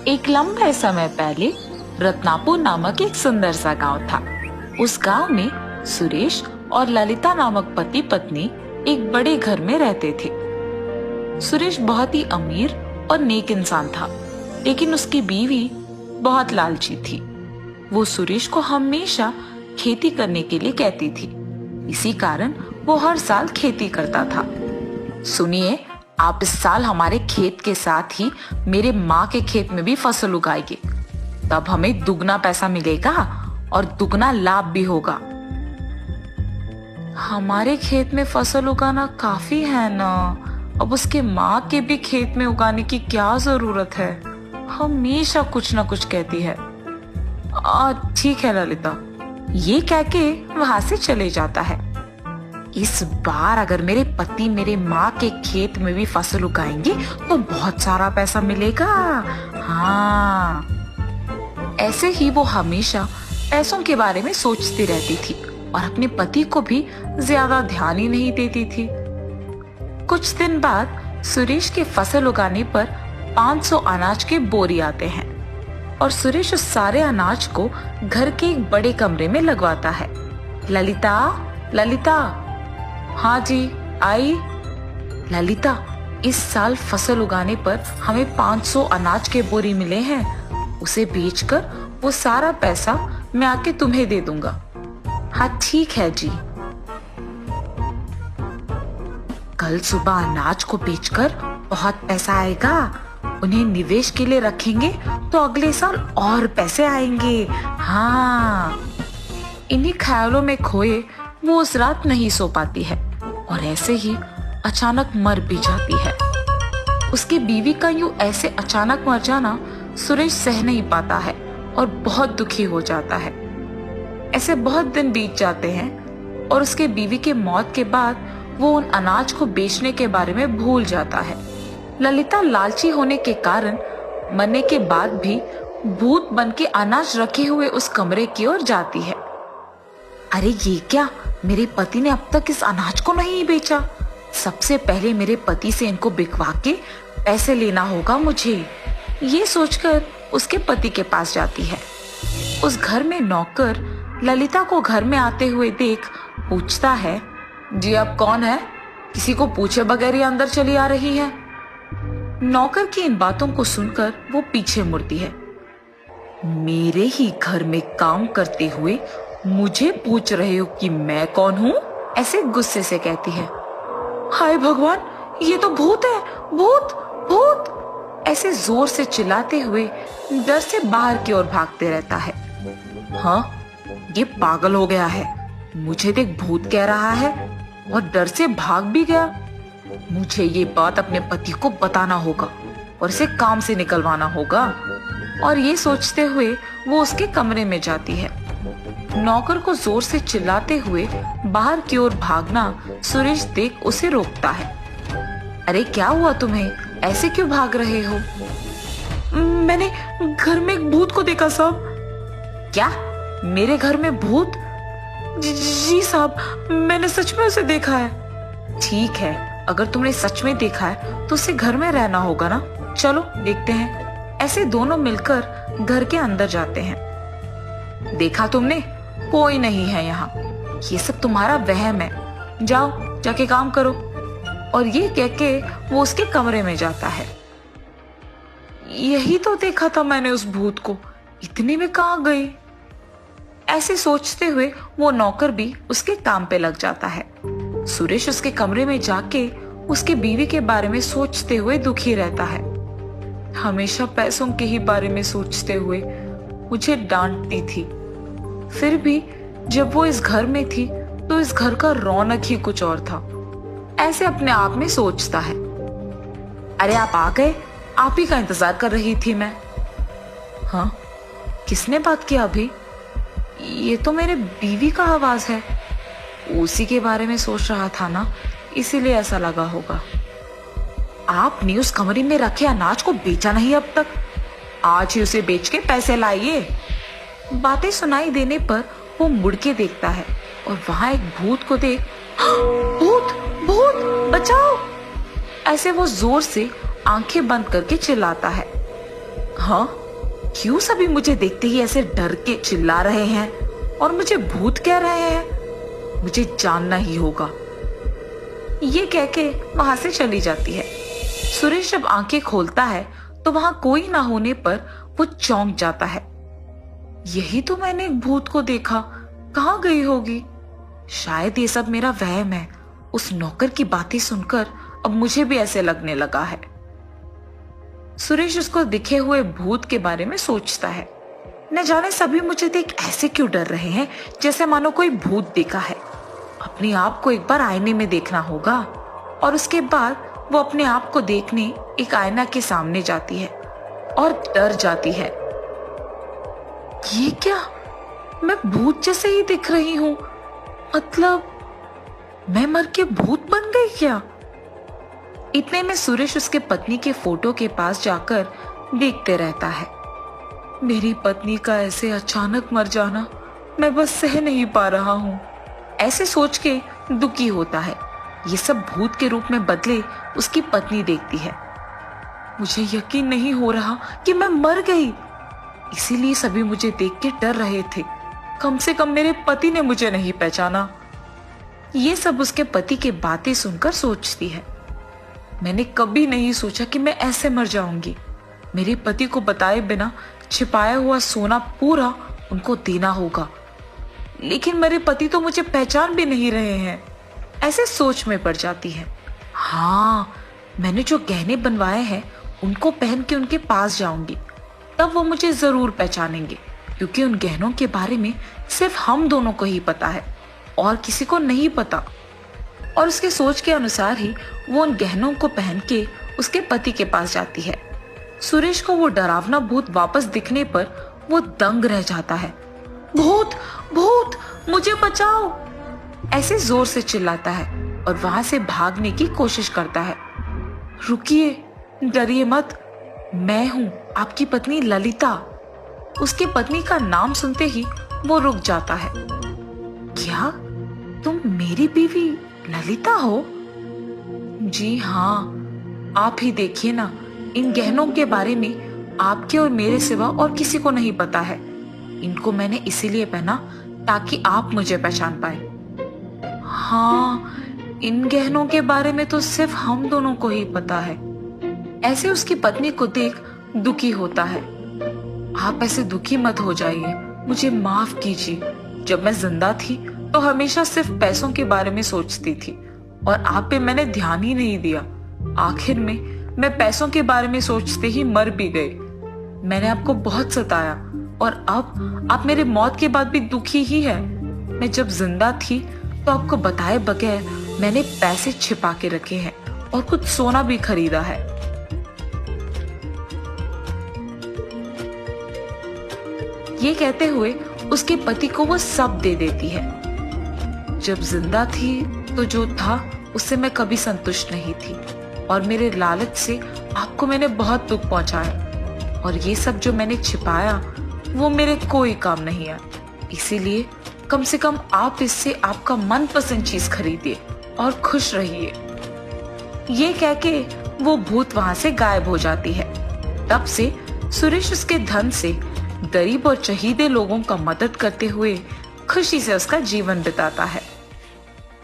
एक लंबे समय पहले रत्नापुर नामक एक सुंदर सा गांव था। उस गांव में सुरेश और ललिता नामक पति पत्नी एक बड़े घर में रहते थे। सुरेश बहुत ही अमीर और नेक इंसान था, लेकिन उसकी बीवी बहुत लालची थी। वो सुरेश को हमेशा खेती करने के लिए कहती थी। इसी कारण वो हर साल खेती करता था। सुनिए, आप इस साल हमारे खेत के साथ ही मेरे माँ के खेत में भी फसल उगाएंगे, तब हमें दुगना पैसा मिलेगा और दुगना लाभ भी होगा। हमारे खेत में फसल उगाना काफी है ना, अब उसके माँ के भी खेत में उगाने की क्या जरूरत है? हमेशा कुछ ना कुछ कहती है। ठीक है ललिता, ये कह के वहां से चले जाता है। इस बार अगर मेरे पति मेरे माँ के खेत में भी फसल उगाएंगे तो बहुत सारा पैसा मिलेगा। हाँ, ऐसे ही वो हमेशा पैसों के बारे में सोचती रहती थी और अपने पति को भी ज्यादा ध्यान ही नहीं देती थी। कुछ दिन बाद सुरेश के फसल उगाने पर 500 अनाज के बोरी आते हैं और सुरेश उस सारे अनाज को घर के एक बड़े कमरे में लगवाता है। ललिता, ललिता। हाँ जी, आई। ललिता, इस साल फसल उगाने पर हमें 500 अनाज के बोरी मिले हैं। उसे बेचकर वो सारा पैसा मैं आके तुम्हें दे दूंगा। हाँ ठीक है जी। कल सुबह अनाज को बेचकर बहुत पैसा आएगा। उन्हें निवेश के लिए रखेंगे तो अगले साल और पैसे आएंगे। हाँ, इन्हीं ख्यालों में खोए वो उस रात नहीं सो पाती है और ऐसे ही अचानक मर भी जाती है। उसकी बीवी का यूं ऐसे अचानक मर जाना सुरेश सह नहीं पाता है और बहुत दुखी हो जाता है। ऐसे बहुत दिन बीत जाते हैं और उसके बीवी के मौत के बाद वो उन अनाज को बेचने के बारे में भूल जाता है। ललिता लालची होने के कारण मरने के बाद भी भूत बन के अनाज रखे हुए उस कमरे की ओर जाती है। अरे ये क्या, मेरे पति ने अब तक इस अनाज को नहीं बेचा। सबसे पहले मेरे पति से इनको बिकवा के पैसे लेना होगा मुझे। ये सोचकर उसके पति के पास जाती है। उस घर में नौकर ललिता को घर में आते हुए देख पूछता है, जी आप कौन है? किसी को पूछे बगैर ही अंदर चली आ रही है। नौकर की इन बातों को सुनकर वो पीछे मुड़ती है। मेरे ही घर में काम करते हुए मुझे पूछ रहे हो कि मैं कौन हूँ? ऐसे गुस्से से कहती है। हाय भगवान, ये तो भूत है, भूत भूत। ऐसे जोर से चिल्लाते हुए डर से बाहर की ओर भागते रहता है। हाँ, ये पागल हो गया है। मुझे देख भूत कह रहा है और डर से भाग भी गया। मुझे ये बात अपने पति को बताना होगा और इसे काम से निकलवाना होगा। और ये सोचते हुए वो उसके कमरे में जाती है। नौकर को जोर से चिल्लाते हुए बाहर की ओर भागना सुरेश देख उसे रोकता है। अरे क्या हुआ तुम्हें? ऐसे क्यों भाग रहे हो? मैंने घर में एक भूत को देखा साहब। क्या? मेरे घर में भूत? जी साहब, मैंने सच में उसे देखा है। ठीक है, अगर तुमने सच में देखा है तो उसे घर में रहना होगा ना। चलो देखते हैं। ऐसे दोनों मिलकर घर के अंदर जाते हैं। देखा तुमने? कोई नहीं है यहाँ। ये सब तुम्हारा वहम है। जाओ, जाके काम करो। और ये कह के वो उसके कमरे में जाता है। यही तो देखा था मैंने उस भूत को, इतने में कहाँ गई? ऐसे सोचते हुए वो नौकर भी उसके काम पे लग जाता है। सुरेश उसके कमरे में जाके उसके बीवी के बारे में सोचते हुए दुखी रहता है। हमेशा पैसों के ही बारे में सोचते हुए मुझे डांटती थी। फिर भी जब वो इस घर में थी तो इस घर का रौनक ही कुछ और था। ऐसे अपने आप में सोचता है। अरे आप आ गए, आप ही का इंतजार कर रही थी मैं। हाँ, किसने बात किया अभी? ये तो मेरे बीवी का आवाज है। उसी के बारे में सोच रहा था ना, इसीलिए ऐसा लगा होगा। आपने उस कमरे में रखे अनाज को बेचा नहीं अब तक। आज ही उसे बेच के पैसे लाइए। बातें सुनाई देने पर वो मुड़ के देखता है और वहां एक भूत को देख, भूत भूत बचाओ, ऐसे वो जोर से आंखें बंद करके चिल्लाता है। हाँ, क्यों सभी मुझे देखते ही ऐसे डर के चिल्ला रहे हैं और मुझे भूत कह रहे हैं? मुझे जानना ही होगा। ये कह के वहां से चली जाती है। सुरेश जब आंखें खोलता है तो वहां कोई ना होने पर वो चौंक जाता है। यही तो मैंने एक भूत को देखा, कहाँ गई होगी? शायद ये सब मेरा वहम है। उस नौकर की बातें सुनकर अब मुझे भी ऐसे लगने लगा है। सुरेश उसको दिखे हुए भूत के बारे में सोचता है। न जाने सभी मुझे देख ऐसे क्यों डर रहे हैं, जैसे मानो कोई भूत देखा है। अपने आप को एक बार आईने में देखना होगा। और उसके बाद वो अपने आप को देखने एक आईना के सामने जाती है और डर जाती है। ये क्या, मैं भूत जैसे ही दिख रही हूँ? मतलब मैं मर के भूत बन गई क्या? इतने में सुरेश उसके पत्नी के फोटो के पास जाकर देखते रहता है। मेरी पत्नी का ऐसे अचानक मर जाना मैं बस सह नहीं पा रहा हूँ। ऐसे सोच के दुखी होता है। ये सब भूत के रूप में बदले उसकी पत्नी देखती है। मुझे यकीन नहीं हो रहा कि मैं मर गई। इसीलिए सभी मुझे देख के डर रहे थे। कम से कम मेरे पति ने मुझे नहीं पहचाना। ये सब उसके पति की बातें सुनकर सोचती है। मैंने कभी नहीं सोचा कि मैं ऐसे मर जाऊंगी। मेरे पति को बताए बिना छिपाया हुआ सोना पूरा उनको देना होगा। लेकिन मेरे पति तो मुझे पहचान भी नहीं रहे हैं। ऐसे सोच में पड़ जाती है। हाँ, मैंने जो गहने बनवाए हैं उनको पहन के उनके पास जाऊंगी, तब वो मुझे जरूर पहचानेंगे, क्योंकि उन गहनों के बारे में सिर्फ हम दोनों को ही पता है और किसी को नहीं पता। और उसके सोच के अनुसार ही वो उन गहनों को पहन के उसके पति के पास जाती है। सुरेश को वो डरावना भूत वापस दिखने पर वो दंग रह जाता है। भूत, भूत, मुझे बचाओ, ऐसे जोर से चिल्लाता है और वहां से भागने की कोशिश करता है। रुकिए, डरिए मत, मैं हूं आपकी पत्नी ललिता। उसकी पत्नी का नाम सुनते ही वो रुक जाता है। क्या तुम मेरी बीवी ललिता हो? जी हाँ, आप ही देखिए ना, इन गहनों के बारे में आपके और मेरे सिवा और किसी को नहीं पता है। इनको मैंने इसीलिए पहना ताकि आप मुझे पहचान पाए। हाँ, इन गहनों के बारे में तो सिर्फ हम दोनों को ही पता है। ऐसे उसकी पत्नी को देख दुखी होता है। आप ऐसे दुखी मत हो जाइए, मुझे माफ कीजिए। जब मैं जिंदा थी तो हमेशा सिर्फ पैसों के बारे में सोचती थी और आप पे मैंने ध्यान ही नहीं दिया। आखिर में मैं पैसों के बारे में सोचते ही मर भी गई। मैंने आपको बहुत सताया और अब आप मेरे मौत के बाद भी दुखी ही है। मैं जब जिंदा थी तो आपको बताए बगैर मैंने पैसे छिपा के रखे हैं और कुछ सोना भी खरीदा है। ये कहते हुए उसके पति को वो सब दे देती है। जब जिंदा थी तो जो था उससे मैं कभी संतुष्ट नहीं थी और मेरे लालच से आपको मैंने बहुत दुख पहुंचाया और ये सब जो मैंने छिपाया वो मेरे कोई काम नहीं आया। इसीलिए कम से कम आप इससे आपका मनपसंद चीज खरीदिए और खुश रहिए। ये कह के वो भूत वहां से गायब हो जाती है। तब से सुरेश उसके धन से गरीब और चहीदे लोगों का मदद करते हुए खुशी से उसका जीवन बिताता है।